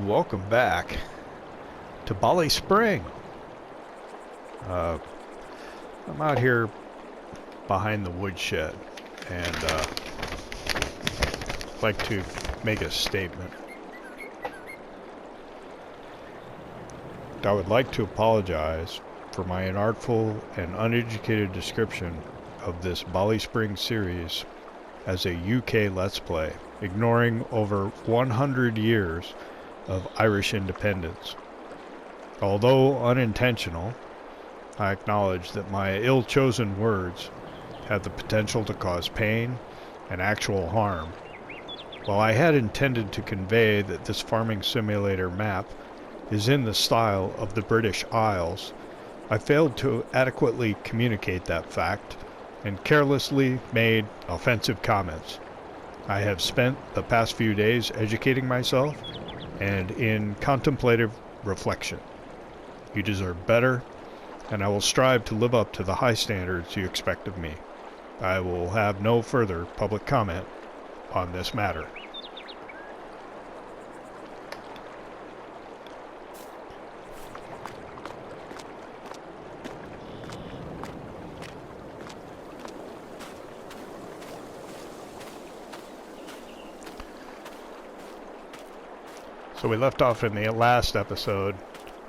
Welcome back to BallySpring. I'm out here behind the woodshed and like to make a statement. I would like to apologize for my inartful and uneducated description of this BallySpring series as a UK Let's Play, ignoring over 100 years of Irish independence. Although unintentional, I acknowledge that my ill-chosen words have the potential to cause pain and actual harm. While I had intended to convey that this farming simulator map is in the style of the British Isles, I failed to adequately communicate that fact and carelessly made offensive comments. I have spent the past few days educating myself and in contemplative reflection. You deserve better, and I will strive to live up to the high standards you expect of me. I will have no further public comment on this matter. So we left off in the last episode.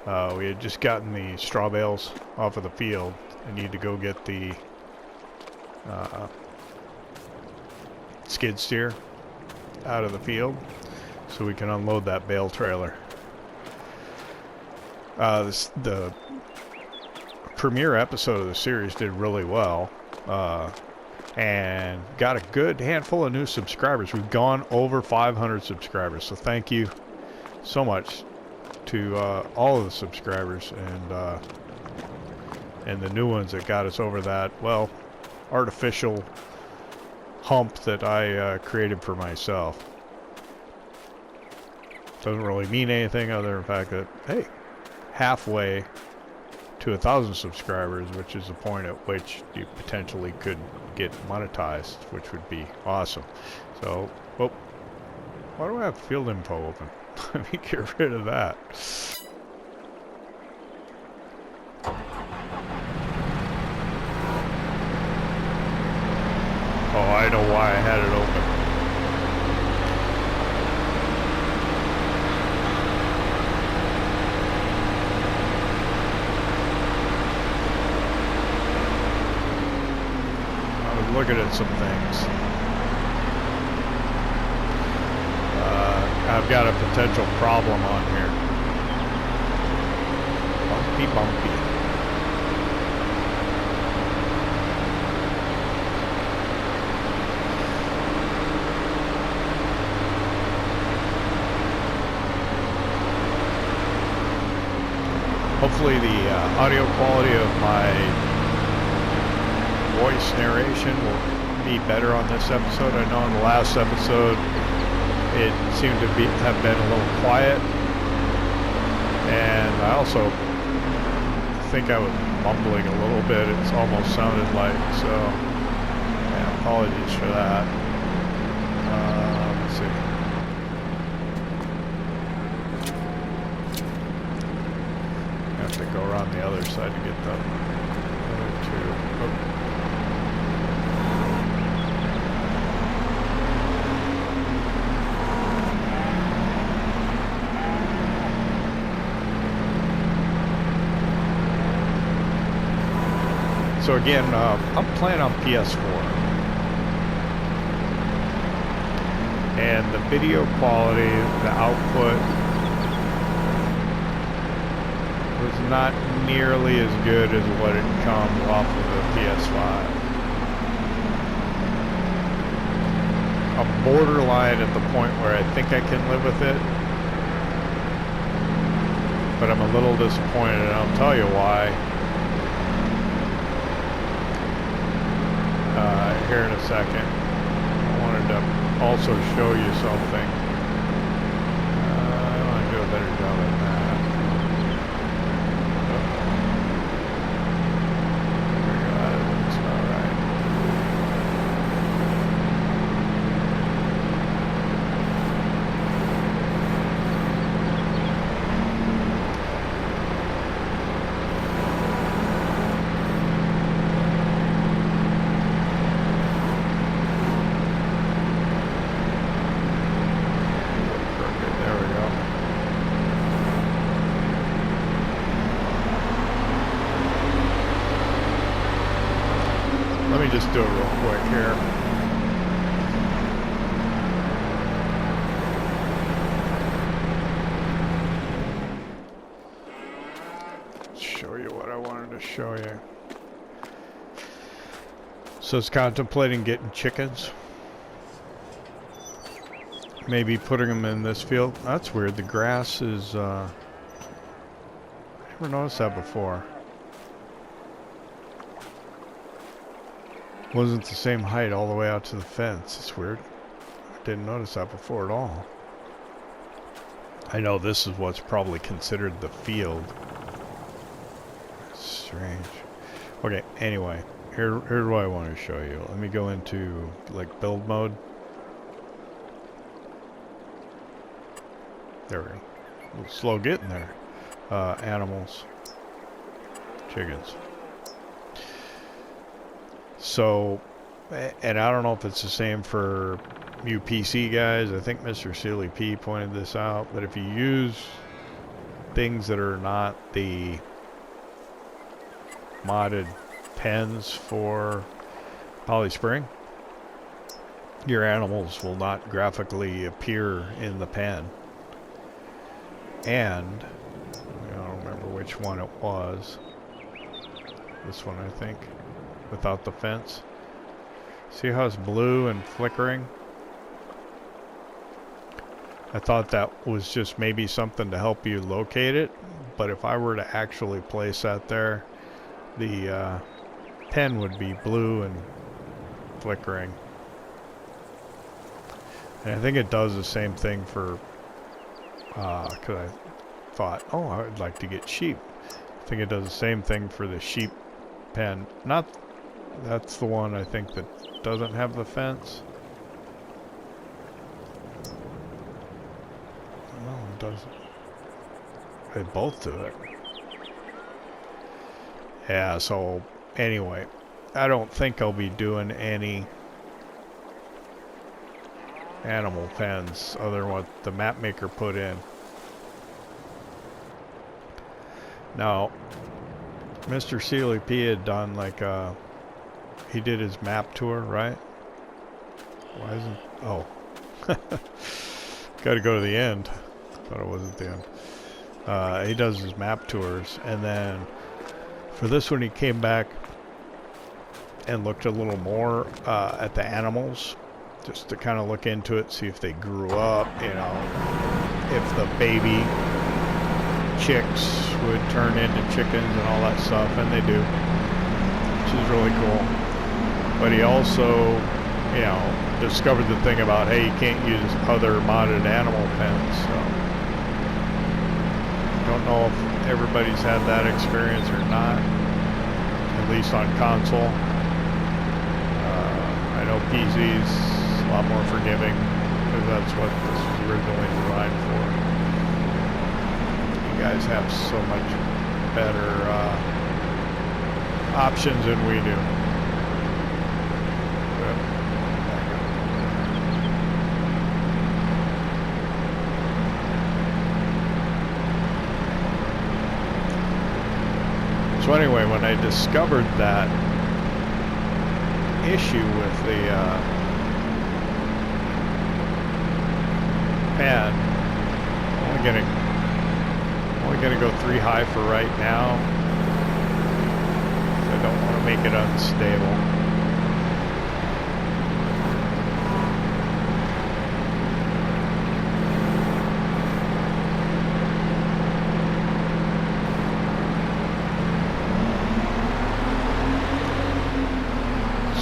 We had just gotten the straw bales off of the field. I need to go get the skid steer out of the field so we can unload that bale trailer. The premiere episode of the series did really well and got a good handful of new subscribers. We've gone over 500 subscribers, so thank you so much to all of the subscribers and the new ones that got us over that, well, artificial hump that I created for myself. Doesn't really mean anything other than the fact that, hey, halfway to 1,000 subscribers, which is the point at which you potentially could get monetized, which would be awesome. So, well, why do I have field info open? Let me get rid of that. Oh, I know why I had it open. I was looking at some things. I've got a potential problem on here. Bumpy, bumpy. Hopefully the audio quality of my voice narration will be better on this episode. I know in the last episode it seemed to have been a little quiet, and I also think I was mumbling a little bit. It's almost sounded like, so yeah, apologies for that. Let's see. I have to go around the other side to get the other two. Oh. So again, I'm playing on PS4, and the video quality, the output, was not nearly as good as what it comes off of the PS5. I'm borderline at the point where I think I can live with it, but I'm a little disappointed, and I'll tell you why. Here in a second. I wanted to also show you something. I want to do a better job at that. That's not right. me just do it real quick here. Show you what I wanted to show you. So it's contemplating getting chickens. Maybe putting them in this field. That's weird. The grass is, I never noticed that before. Wasn't the same height all the way out to the fence. It's weird. I didn't notice that before at all. I know this is what's probably considered the field. That's strange. Okay, anyway. Here's what I want to show you. Let me go into, like, build mode. There we go. A little slow getting there. Animals. Chickens. So, and I don't know if it's the same for you PC guys. I think Mr. Sealy P pointed this out. But if you use things that are not the modded pens for BallySpring, your animals will not graphically appear in the pen. And I don't remember which one it was. This one, I think, without the fence. See how it's blue and flickering? I thought that was just maybe something to help you locate it, but if I were to actually place that there, the pen would be blue and flickering. And I think it does the same thing for because I thought, oh, I would like to get sheep. I think it does the same thing for the sheep pen. Not, that's the one I think that doesn't have the fence. No, it doesn't. They both do it. Yeah, so anyway, I don't think I'll be doing any animal pens other than what the map maker put in. Now, Mr. Sealy P had done like he did his map tour, right? Why isn't, oh. Gotta go to the end. Thought it was at the end. He does his map tours, and then for this one he came back and looked a little more at the animals, just to kind of look into it, see if they grew up, you know, if the baby chicks would turn into chickens and all that stuff, and they do, which is really cool. But he also, you know, discovered the thing about, hey, you can't use other modded animal pens, so don't know if everybody's had that experience or not, at least on console. I know PC's a lot more forgiving, because that's what this was originally designed for. You guys have so much better options than we do. So anyway, when I discovered that issue with the pen, I'm only gonna go 3 high for right now. I don't want to make it unstable.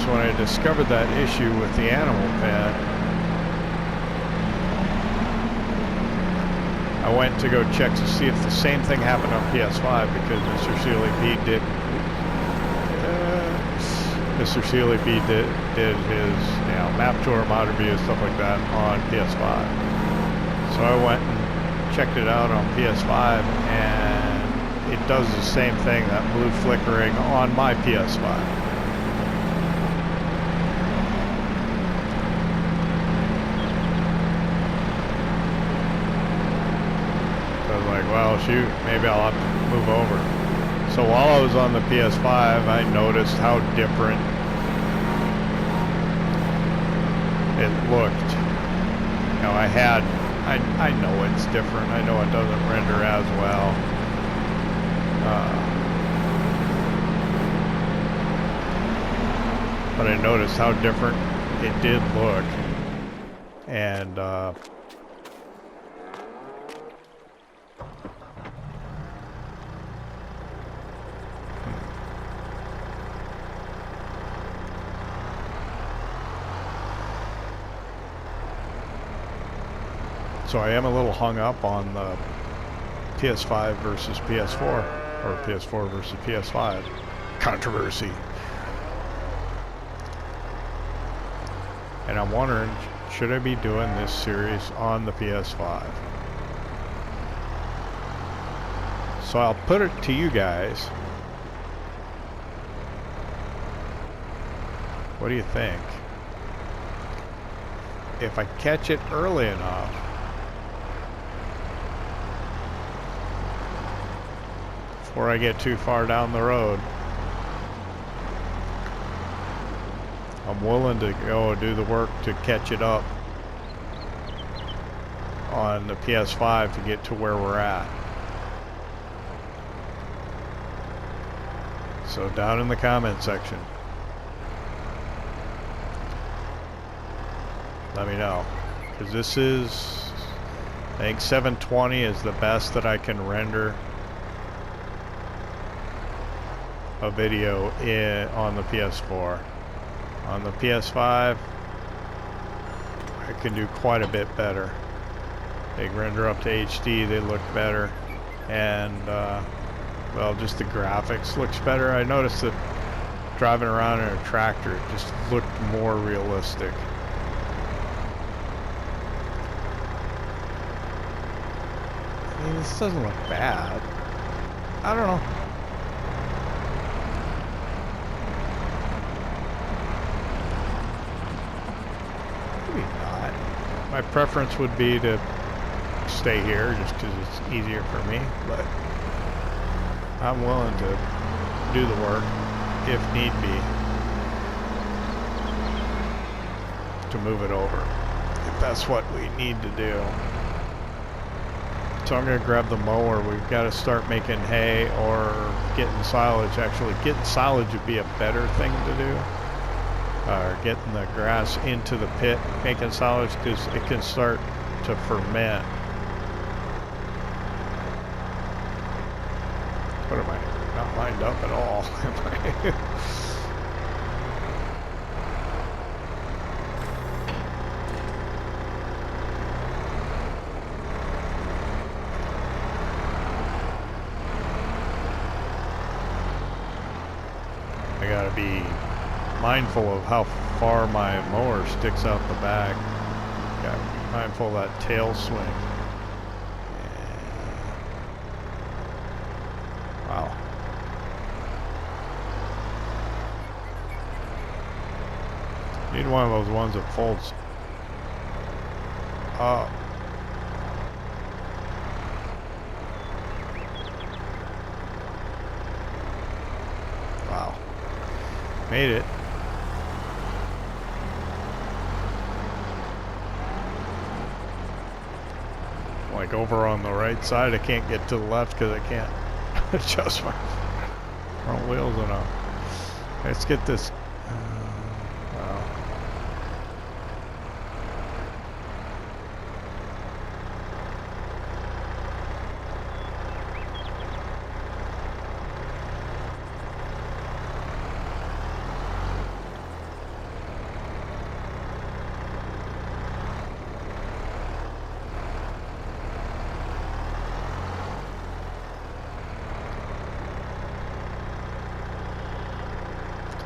When I discovered that issue with the animal pen, I went to go check to see if the same thing happened on PS5, because Mr. Sealy P did his, you know, map tour, mod review, stuff like that on PS5. So I went and checked it out on PS5, and it does the same thing, that blue flickering on my PS5. Well, shoot, maybe I'll have to move over. So while I was on the PS5, I noticed how different it looked. You know, I know it's different. I know it doesn't render as well. But I noticed how different it did look. And so I am a little hung up on the PS5 versus PS4, or PS4 versus PS5 controversy. And I'm wondering, should I be doing this series on the PS5? So I'll put it to you guys. What do you think? If I catch it early enough, before I get too far down the road, I'm willing to go do the work to catch it up on the PS5 to get to where we're at. So down in the comment section, let me know, because this is, I think 720 is the best that I can render a video on the PS4. On the PS5, I can do quite a bit better. They render up to HD, they look better, and well, just the graphics looks better. I noticed that driving around in a tractor, it just looked more realistic. I mean, this doesn't look bad. I don't know. My preference would be to stay here just because it's easier for me, but I'm willing to do the work if need be to move it over if that's what we need to do. So I'm going to grab the mower. We've got to start making hay or getting silage. Actually, getting silage would be a better thing to do. Or getting the grass into the pit, making silage, because it can start to ferment. What am I? Not lined up at all, am I? I gotta be mindful of how far my mower sticks out the back. Got to be mindful of that tail swing. Wow. Need one of those ones that folds up. Wow. Made it. Like over on the right side, I can't get to the left because I can't adjust my front wheels enough. Let's get this. Wow.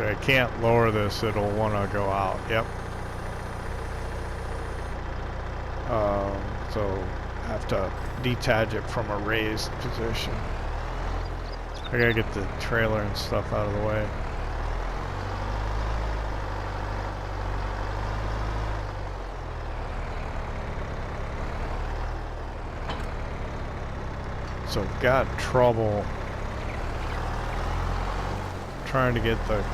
I can't lower this, it'll want to go out. Yep. So I have to detach it from a raised position. I gotta get the trailer and stuff out of the way. So I've got trouble trying to get the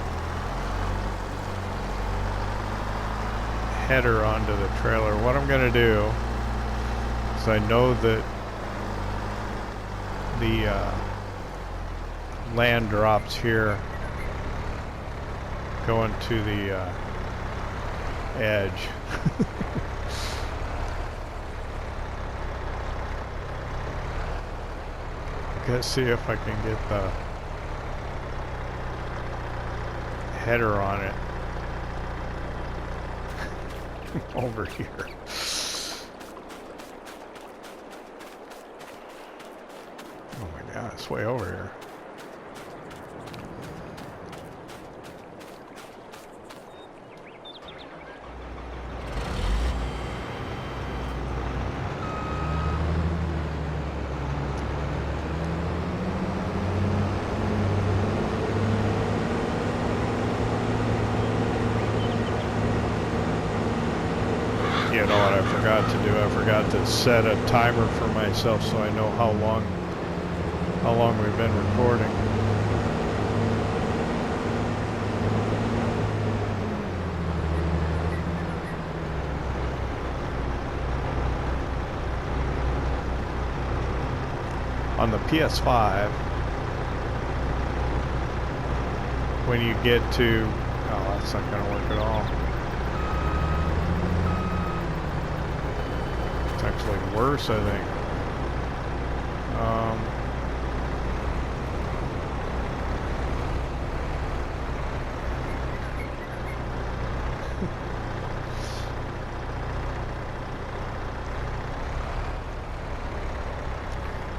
header onto the trailer. What I'm going to do is I know that the land drops here going to the edge. Let's see if I can get the header on it over here. Oh my god, it's way over here. You know what I forgot to do? I forgot to set a timer for myself so I know how long we've been recording. On the PS5, when you get to, oh, that's not going to work at all. Actually worse, I think.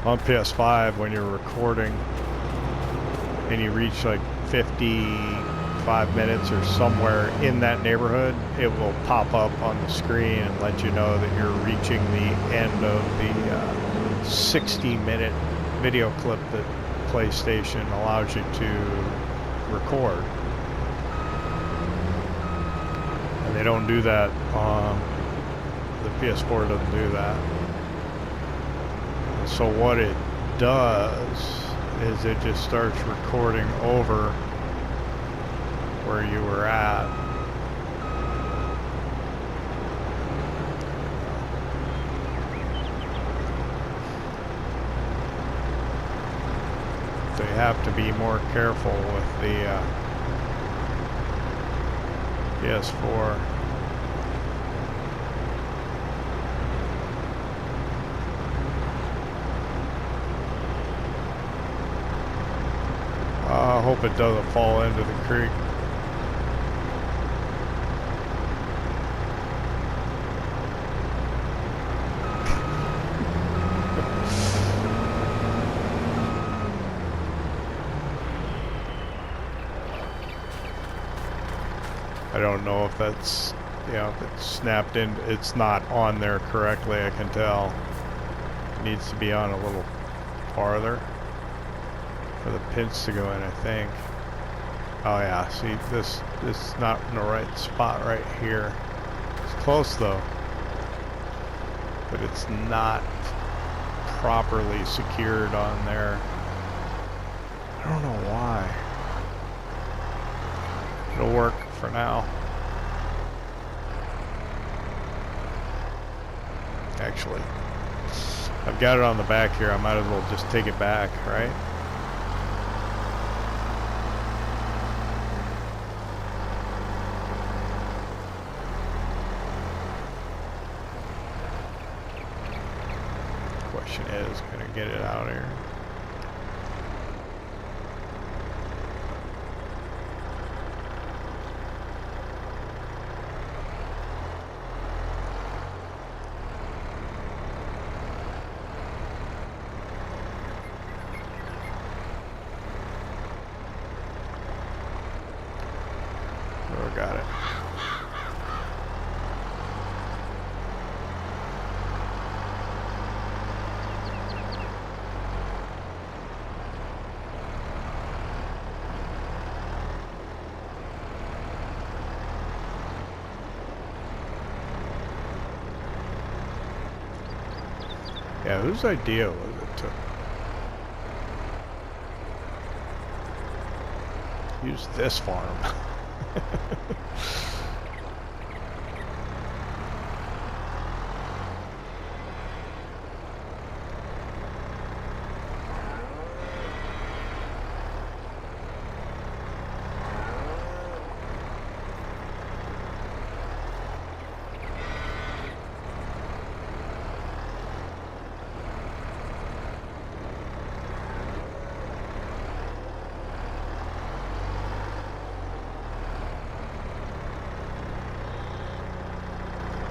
On PS5, when you're recording and you reach like 55 minutes or somewhere in that neighborhood, it will pop up on the screen and let you know that you're reaching the end of the 60-minute video clip that PlayStation allows you to record. And they don't do that on the PS4. Doesn't do that. So what it does is it just starts recording over where you were at. They have to be more careful with the PS4. I hope it doesn't fall into the creek. I don't know if that's, if it's snapped in. It's not on there correctly, I can tell. It needs to be on a little farther for the pins to go in, I think. Oh yeah, see, this is not in the right spot right here. It's close though, but it's not properly secured on there. I don't know why. It'll work for now. Actually, I've got it on the back here. I might as well just take it back, right? Question is, can I get it out here? Got it. Yeah, whose idea was it to use this farm?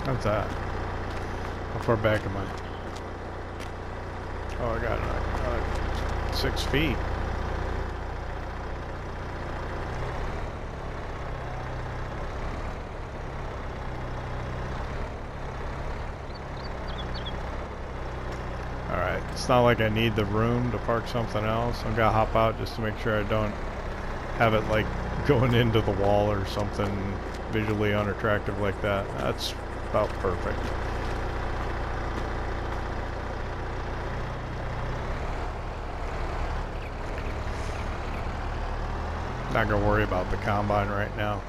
How's that? How far back am I? Oh, I got 6 feet. Alright, it's not like I need the room to park something else. I'm gonna hop out just to make sure I don't have it like going into the wall or something visually unattractive like that. That's about perfect. Not gonna worry about the combine right now.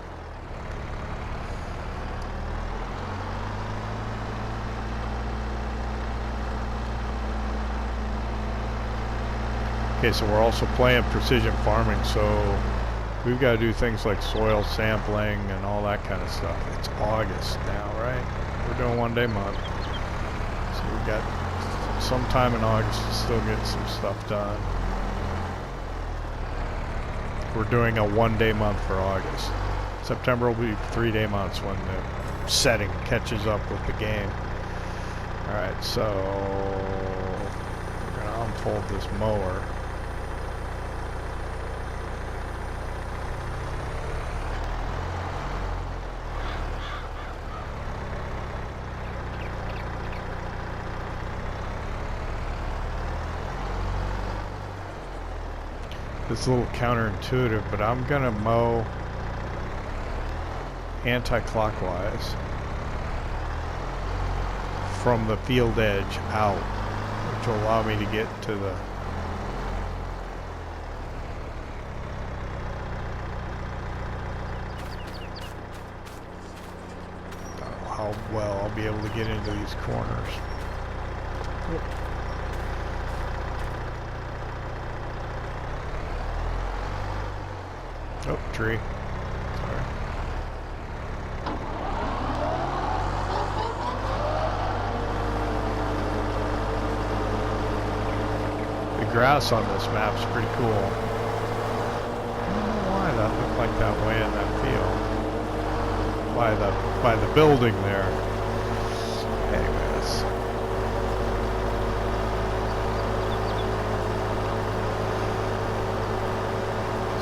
Okay, so we're also playing precision farming, so we've got to do things like soil sampling and all that kind of stuff. It's August now, right? We're doing 1 day month. So we've got some time in August to still get some stuff done. We're doing a 1 day month for August. September will be 3 day months when the setting catches up with the game. Alright, so we're going to unfold this mower. It's a little counterintuitive, but I'm gonna mow anti-clockwise from the field edge out, which will allow me to get to the how well I'll be able to get into these corners. Oh, tree. Sorry. The grass on this map's pretty cool. I don't know why that looked like that way in that field. By the building there. Anyways.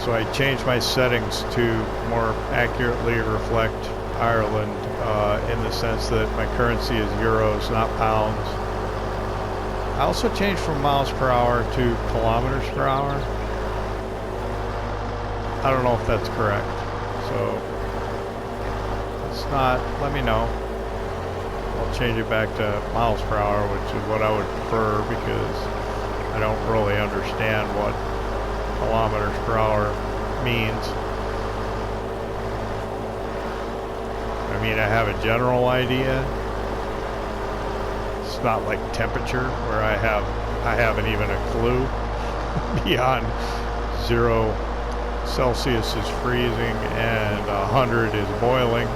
So I changed my settings to more accurately reflect Ireland in the sense that my currency is euros, not pounds. I also changed from miles per hour to kilometers per hour. I don't know if that's correct. So it's not, let me know. I'll change it back to miles per hour, which is what I would prefer because I don't really understand what kilometers per hour means. I mean, I have a general idea. It's not like temperature where I haven't even a clue. Beyond 0 Celsius is freezing and 100 is boiling.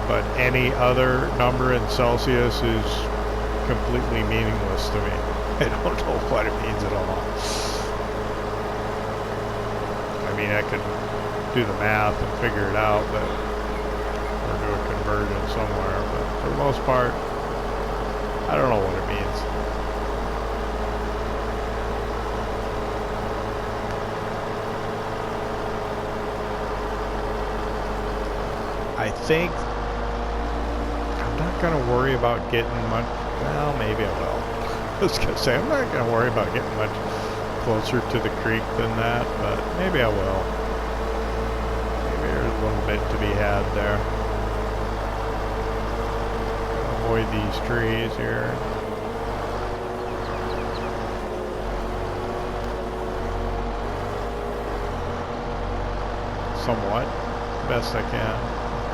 But any other number in Celsius is completely meaningless to me. I don't know what it means at all. I mean, I could do the math and figure it out, but or do a conversion somewhere. But for the most part, I don't know what it means. I think I'm not going to worry about getting much. Well, maybe I will. I was going to say, I'm not going to worry about getting much closer to the creek than that, but maybe I will. Maybe there's a little bit to be had there. Avoid these trees here. Somewhat, best I can.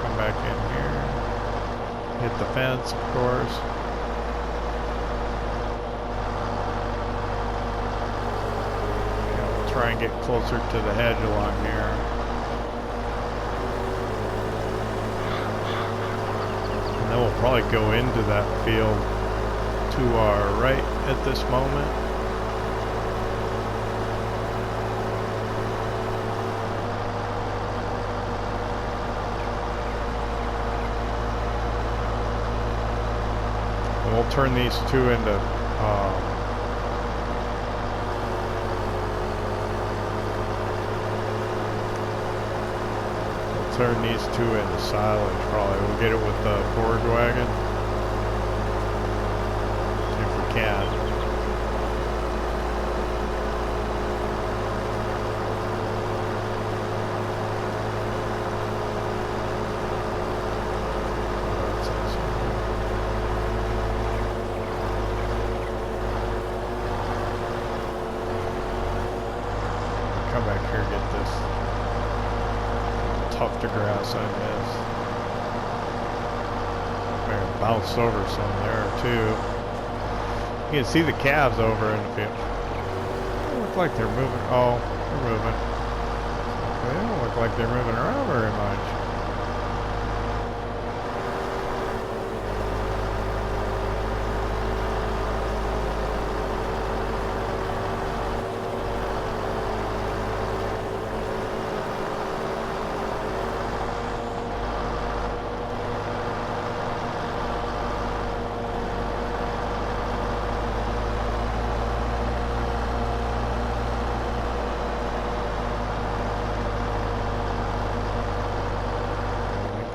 Come back in here. Hit the fence, of course. Try and get closer to the hedge along here. And then we'll probably go into that field to our right at this moment. I'll turn these two into turn these two into silage probably. We'll get it with the forage wagon. See if we can. Come back here and get this tuft of grass I missed. I bounced over some there too. You can see the calves over in the field. They look like they're moving. Oh, they're moving. They don't look like they're moving around very much.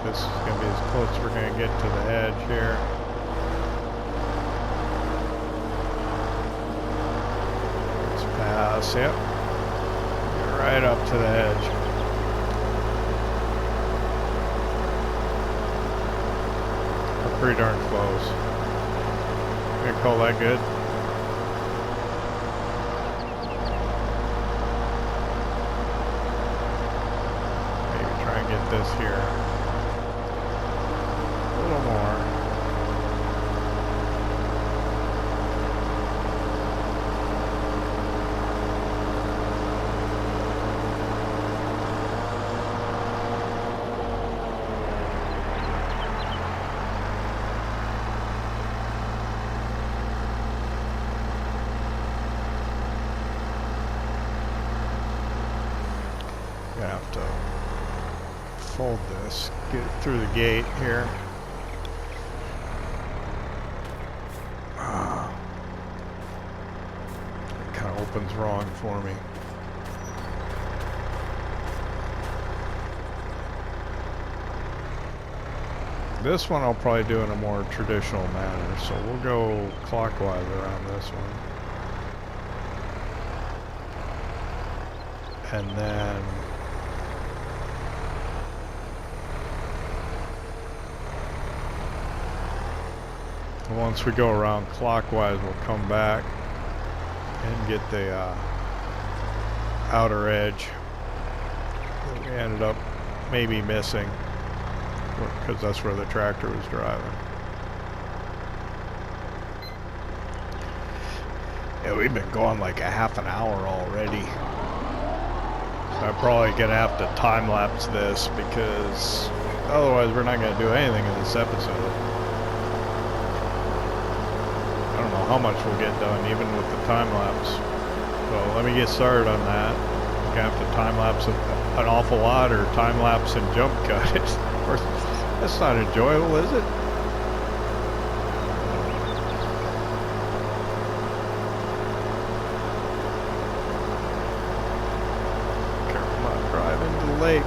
This is going to be as close as we're going to get to the edge here. Let's pass, yep. Get right up to the edge. We're pretty darn close. You call that good? Maybe try and get this here. A little more. Gonna have to fold this, get it through the gate here. Opens wrong for me. This one I'll probably do in a more traditional manner, so we'll go clockwise around this one. And then once we go around clockwise, we'll come back and get the outer edge that we ended up maybe missing because that's where the tractor was driving. Yeah, we've been going like a half an hour already. So I'm probably gonna have to time lapse this because otherwise we're not gonna do anything in this episode. I don't know how much we'll get done even with the time lapse. So let me get started on that. I'm gonna have to time lapse an awful lot or time lapse and jump cut it. That's not enjoyable, is it? Careful not drive into the lake.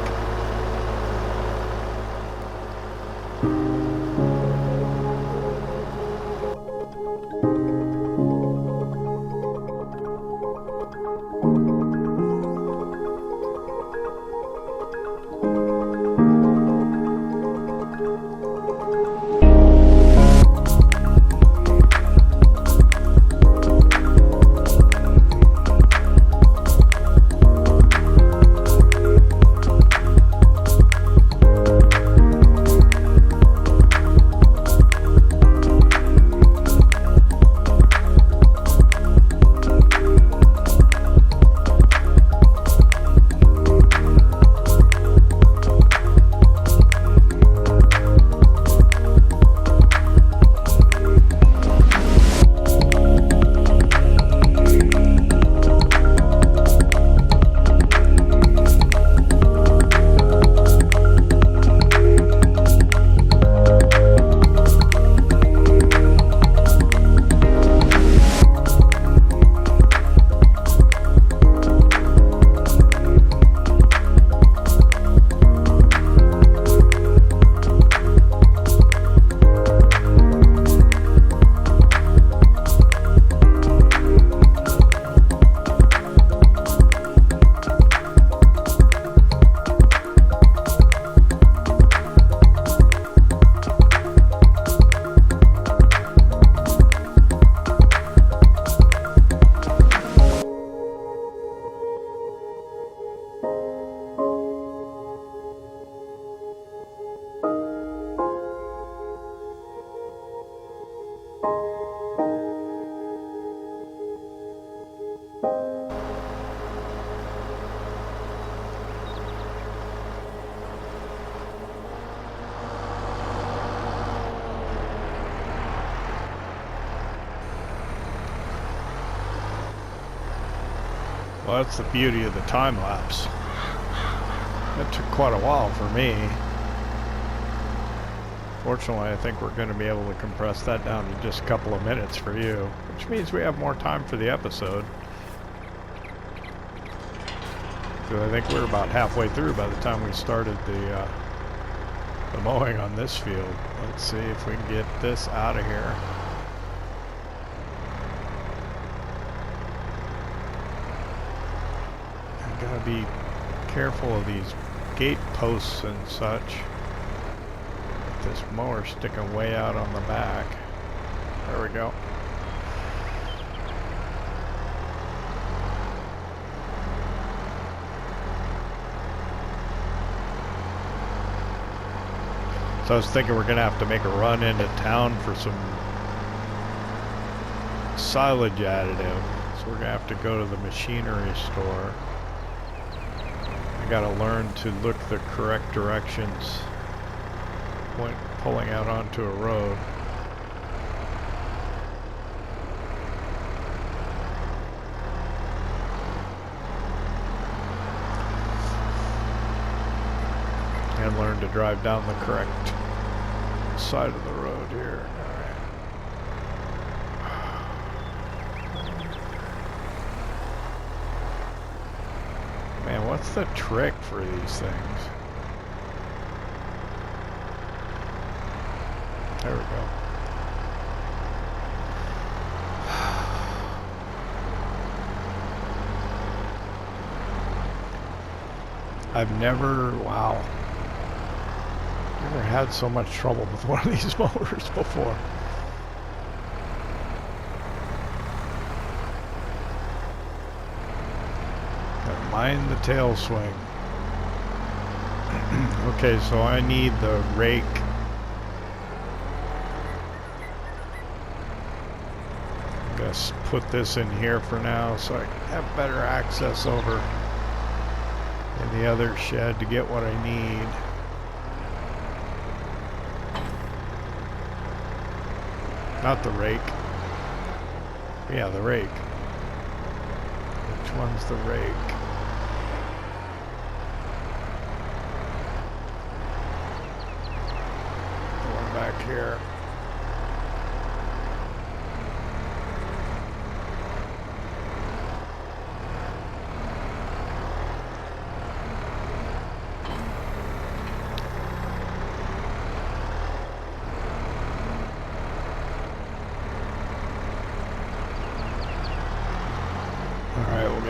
Well, that's the beauty of the time lapse. That took quite a while for me. Fortunately, I think we're going to be able to compress that down to just a couple of minutes for you, which means we have more time for the episode. So I think we're about halfway through by the time we started the mowing on this field. Let's see if we can get this out of here. I gotta be careful of these gate posts and such. This mower sticking way out on the back. There we go. So I was thinking we're gonna have to make a run into town for some silage additive. So we're gonna have to go to the machinery store. I gotta learn to look the correct directions when pulling out onto a road. And learn to drive down the correct side of the road here. Man, what's the trick for these things? There we go. I've never, wow. Never had so much trouble with one of these motors before. Gotta mind the tail swing. Okay, so I need the rake. I'm gonna put this in here for now so I can have better access over in the other shed to get what I need. Not the rake. Yeah, the rake. Which one's the rake? The one back here.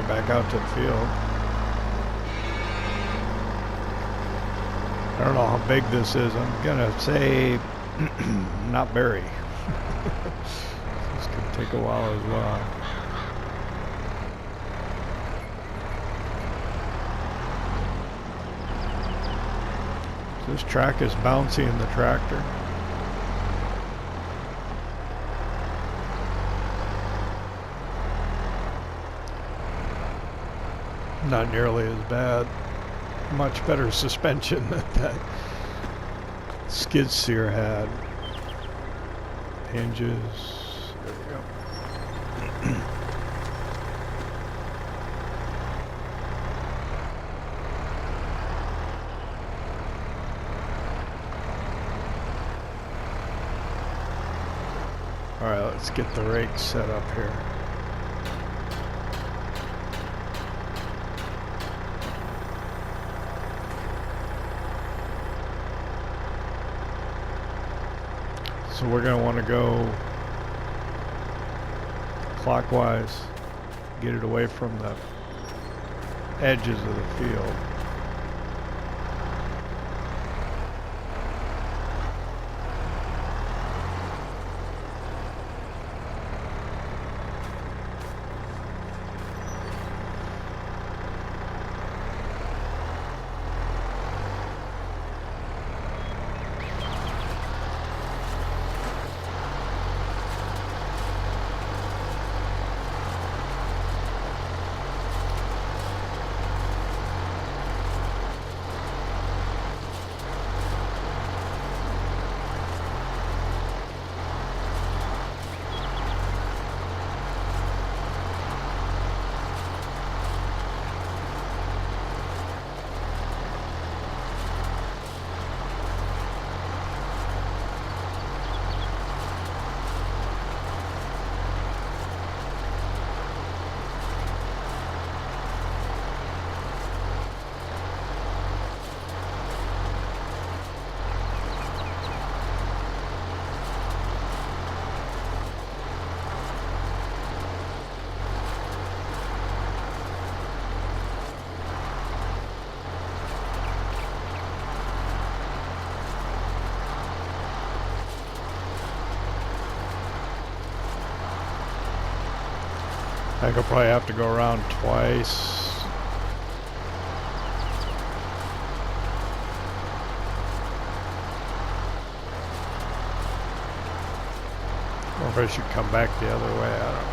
Back out to the field. I don't know how big this is. I'm gonna say not very. This could take a while as well. So this track is bouncy in the tractor. Not nearly as bad. Much better suspension than that skid steer had. Hinges. There we go. Alright, let's get the rake set up here. So we're going to want to go clockwise, get it away from the edges of the field. I think I'll probably have to go around twice. Or if I should come back the other way, I don't know.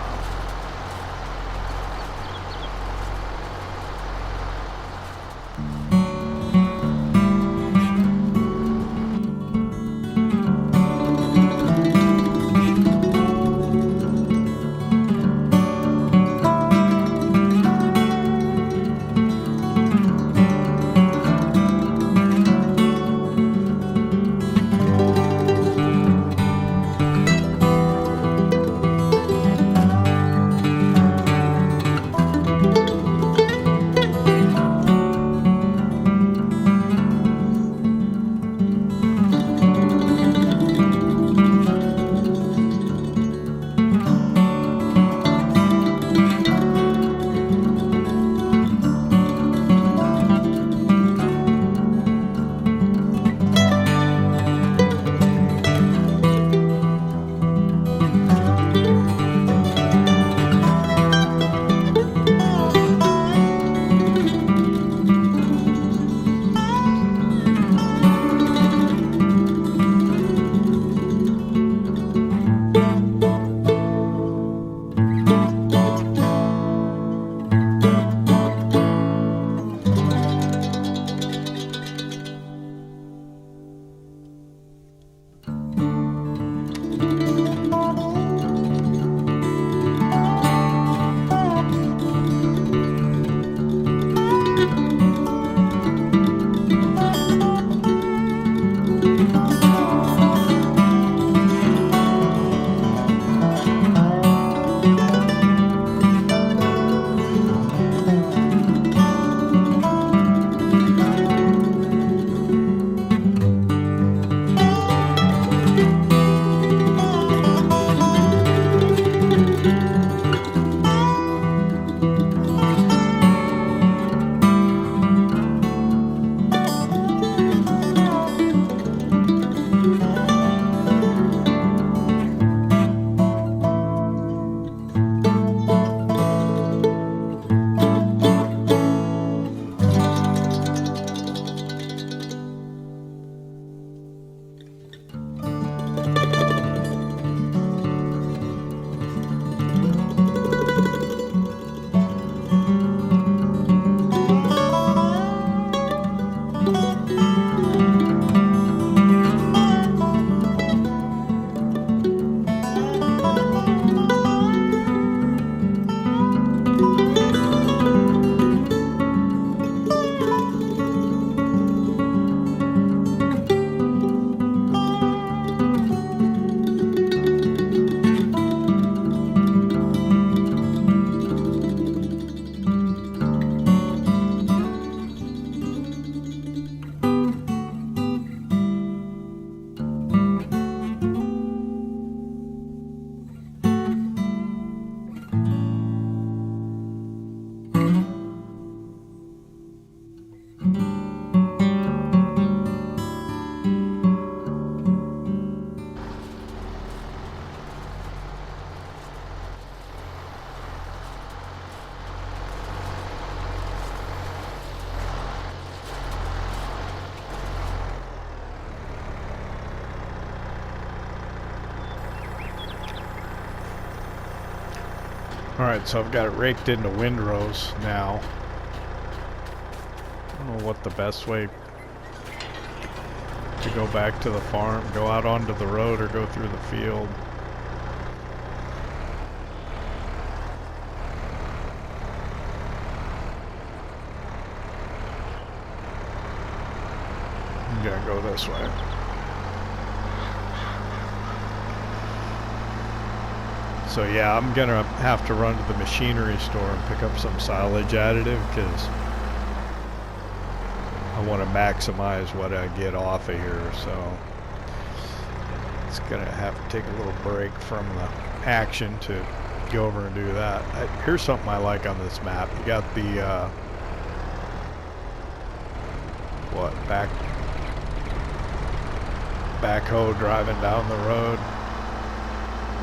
Alright, so I've got it raked into windrows now. I don't know what the best way to go back to the farm, go out onto the road or go through the field. I'm gonna go this way. So yeah, I'm gonna have to run to the machinery store and pick up some silage additive because I want to maximize what I get off of here. So it's gonna have to take a little break from the action to go over and do that. Here's something I like on this map. You got the backhoe driving down the road.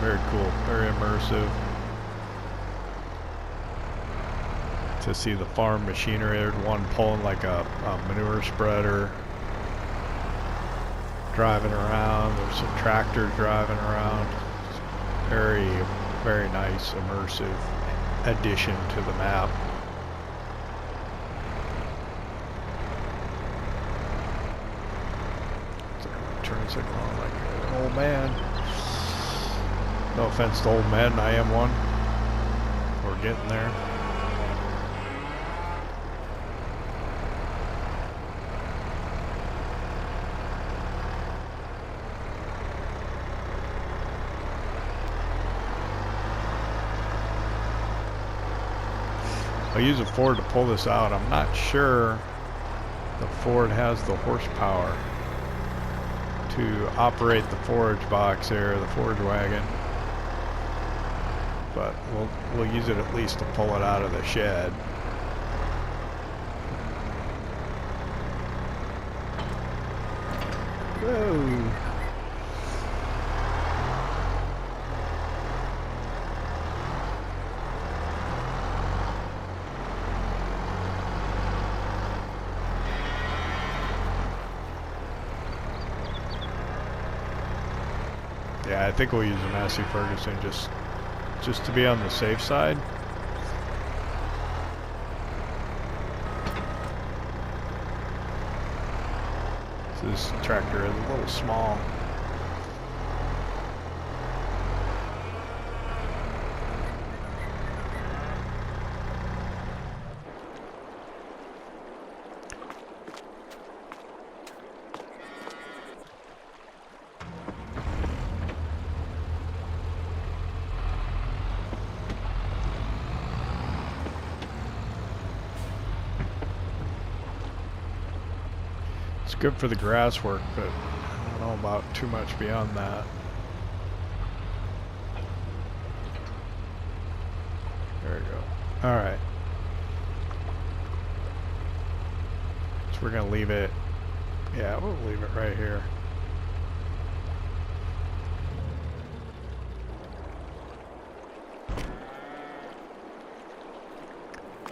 Very cool, very immersive. to see the farm machinery. There's one pulling like a manure spreader, driving around. There's some tractors driving around. Very, very nice, immersive addition to the map. Turn signal on like an old man. No offense to old men, I am one. We're getting there. I'll use a Ford to pull this out. I'm not sure the Ford has the horsepower to operate the forage box here, the forage wagon. But we'll use it at least to pull it out of the shed. Whoa. Yeah, I think we'll use a Massey Ferguson just to be on the safe side. So this tractor is a little small. Good for the grass work, but I don't know about too much beyond that. There we go. Alright. So we're going to leave it. Yeah, we'll leave it right here.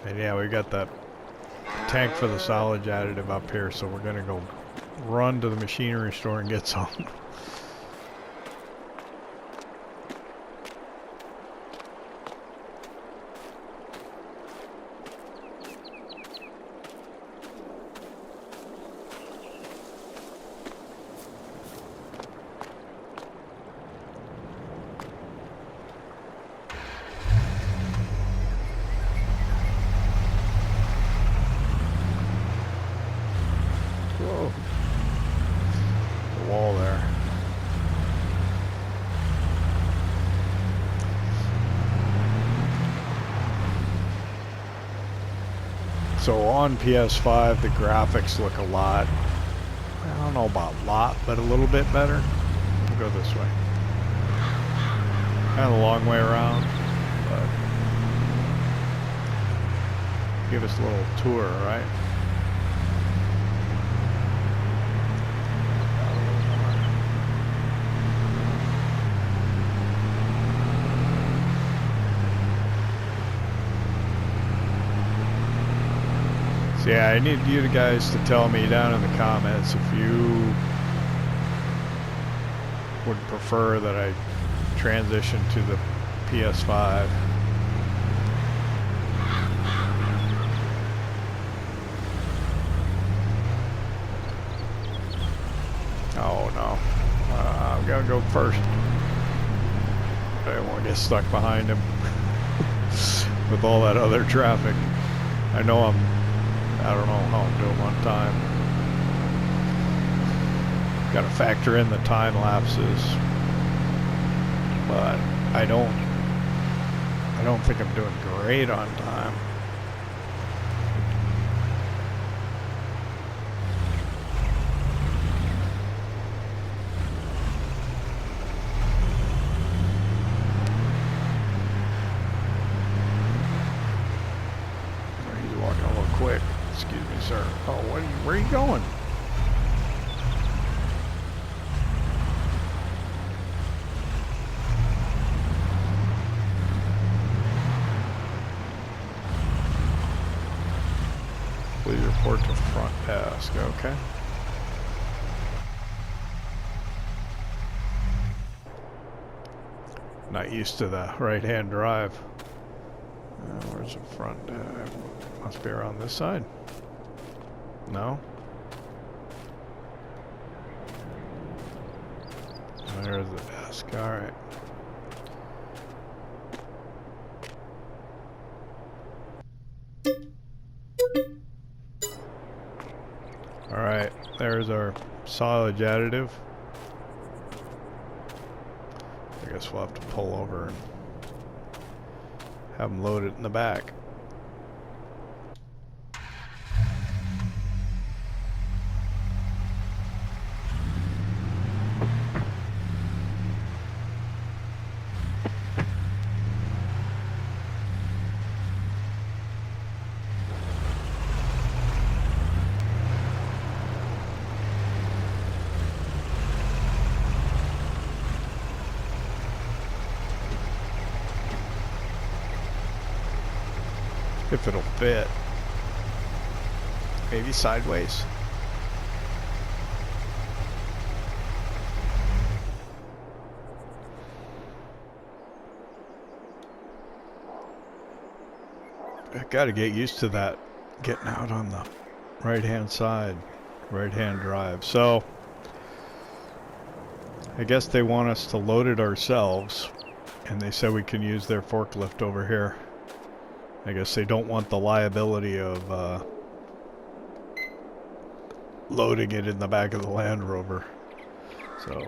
And yeah, we got that tank for the silage additive up here, so we're gonna go run to the machinery store and get some. So on PS5, the graphics look a lot, I don't know about a lot, but a little bit better. We'll go this way. Kind of a long way around, but give us a little tour, right? Yeah, I need you guys to tell me down in the comments if you would prefer that I transition to the PS5. Oh no, I'm gonna go first. I don't want to get stuck behind him with all that other traffic. I know I don't know how I'm doing on time. Got to factor in the time lapses, but I don't think I'm doing great on time. He's walking a little quick. Excuse me, sir. Oh, where are you going? Please report to front desk. Okay. Not used to the right-hand drive. Where's the front? Must be around this side. No? There's the desk. Alright. Alright, there's our silage additive. I guess we'll have to pull over and have them load it in the back. If it'll fit. Maybe sideways. I gotta get used to that, getting out on the right-hand side, right-hand drive. So, I guess they want us to load it ourselves, and they said we can use their forklift over here. I guess they don't want the liability of loading it in the back of the Land Rover. So,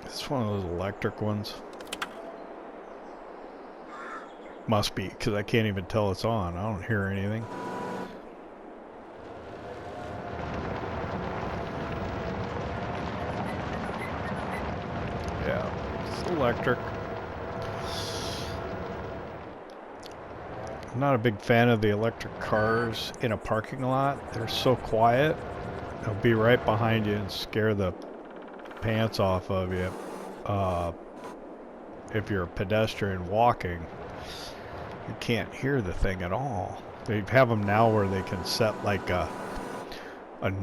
it's one of those electric ones. Must be, because I can't even tell it's on. I don't hear anything. Yeah, it's electric. I'm not a big fan of the electric cars in a parking lot. They're so quiet. They'll be right behind you and scare the pants off of you. If you're a pedestrian walking, you can't hear the thing at all. They have them now where they can set like a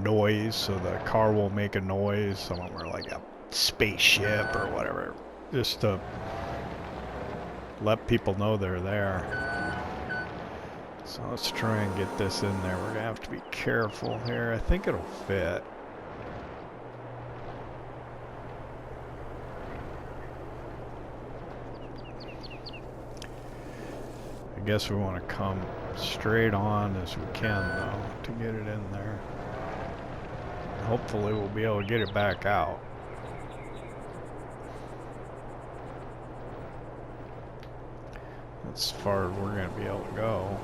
noise so the car will make a noise. Some of them are like a spaceship or whatever, just to let people know they're there. So let's try and get this in there. We're gonna have to be careful here. I think it'll fit. I guess we want to come straight on as we can though to get it in there. Hopefully we'll be able to get it back out. That's as far as we're going to be able to go.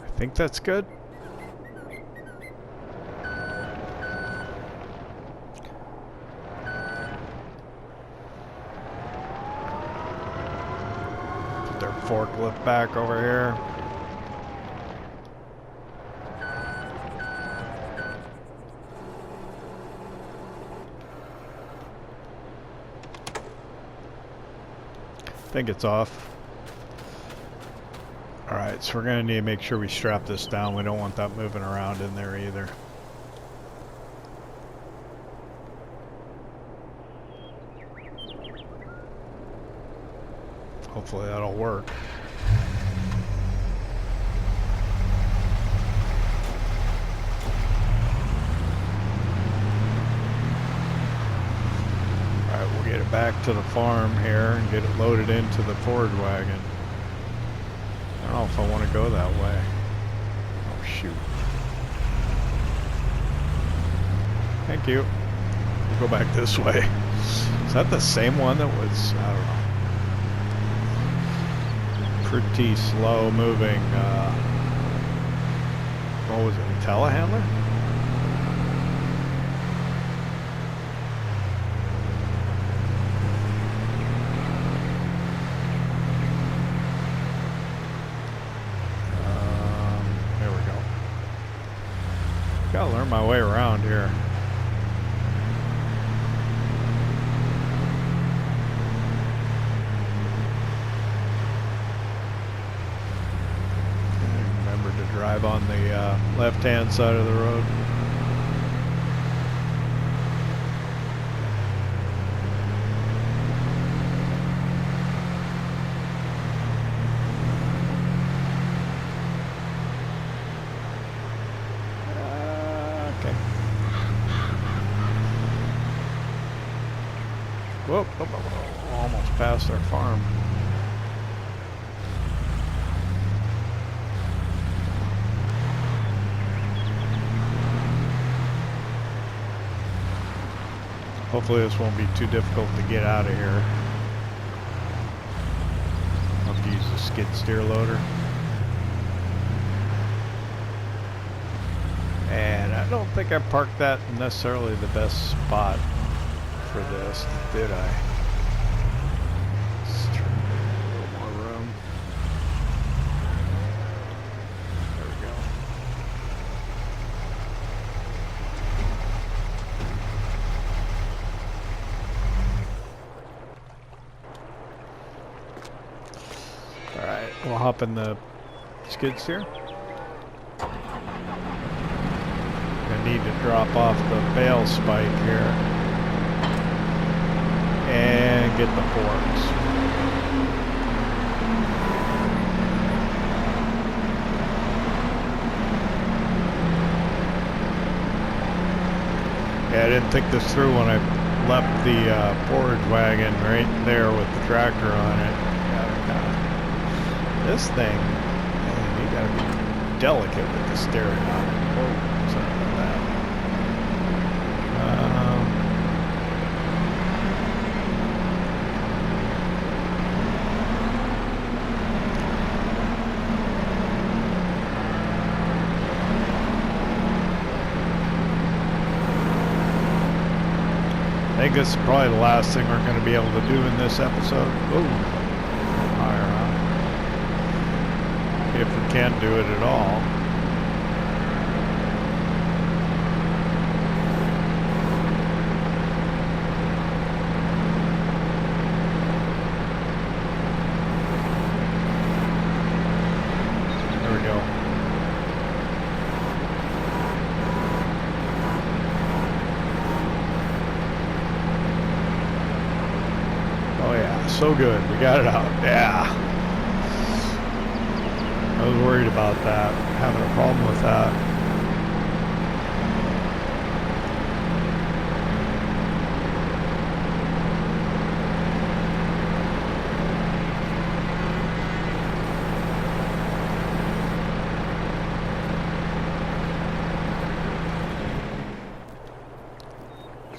I think that's good. Put their forklift back over here. I think it's off. Alright, so we're going to need to make sure we strap this down. We don't want that moving around in there either. Hopefully that'll work. Alright, we'll get it back to the farm here and get it loaded into the Ford wagon. I don't know if I want to go that way. Oh, shoot. Thank you. We'll go back this way. Is that the same one that was, I don't know, pretty slow moving, what was it, a telehandler? Gotta learn my way around here. Remember to drive on the left-hand side of the road. Whoa, almost past our farm. Hopefully this won't be too difficult to get out of here. I'll have to use the skid steer loader. And I don't think I parked that necessarily the best spot for this, did I? Let's try a little more room. There we go. Alright, we'll hop in the skid steer. I need to drop off the bale spike here. And get the forks. Yeah, I didn't think this through when I left the forage wagon right there with the tractor on it. This thing, man, you gotta be delicate with the steering on it. Whoa, something like that. I think this is probably the last thing we're going to be able to do in this episode. Ooh, higher on. If we can do it at all. There we go. So good, we got it out. Yeah, I was worried about that, having a problem with that.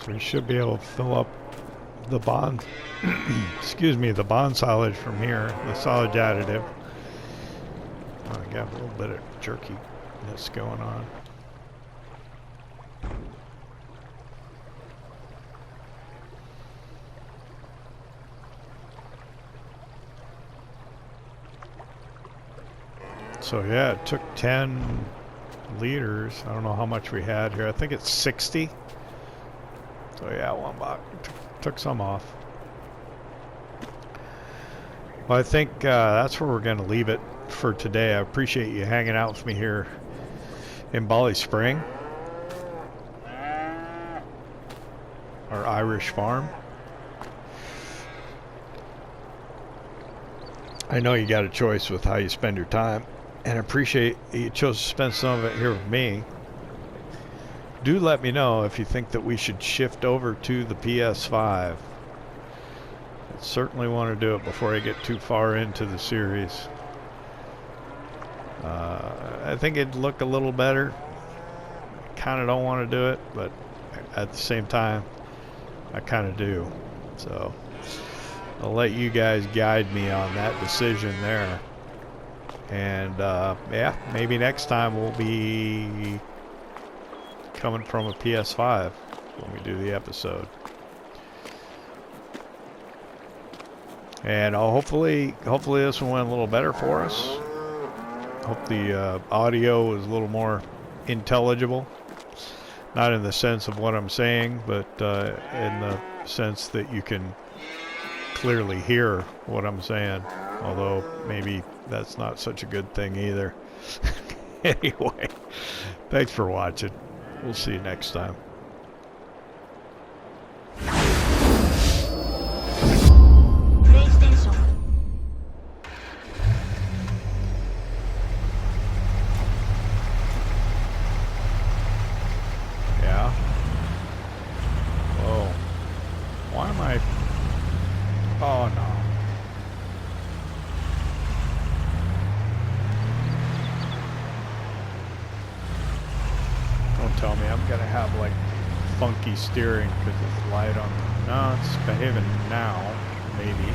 So we should be able to fill up the bond, excuse me, the bond silage from here, the silage additive. Oh, I got a little bit of jerkiness going on. So yeah, it took 10 liters. I don't know how much we had here. I think it's 60. So yeah, $1. Took some off. Well, I think that's where we're going to leave it for today. I appreciate you hanging out with me here in BallySpring, our Irish farm. I know you got a choice with how you spend your time, and I appreciate you chose to spend some of it here with me. Do let me know if you think that we should shift over to the PS5. I certainly want to do it before I get too far into the series. I think it'd look a little better. I kind of don't want to do it, but at the same time, I kind of do. So I'll let you guys guide me on that decision there. And yeah, maybe next time we'll be coming from a PS5 when we do the episode. And hopefully this one went a little better for us. Hope the audio is a little more intelligible. Not in the sense of what I'm saying, but in the sense that you can clearly hear what I'm saying. Although maybe that's not such a good thing either. Anyway, thanks for watching. We'll see you next time. Yeah. Whoa. Why am I... Oh no. Don't tell me I'm gonna have like funky steering because it's light on. No, it's behaving now, maybe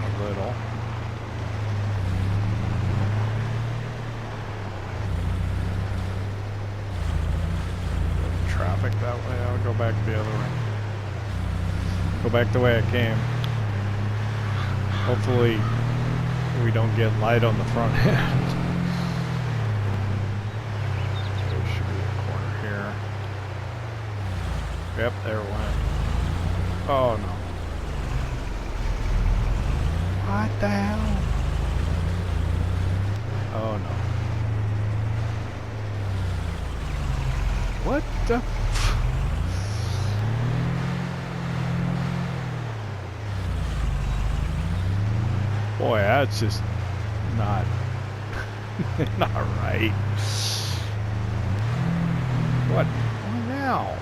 a little. Traffic that way. I'll go back the other way. Go back the way I came. Hopefully we don't get light on the front end. There should be a corner here. Yep, there it went. Oh no. What the hell? Oh no. What the? Boy, that's just not not right. What? What now?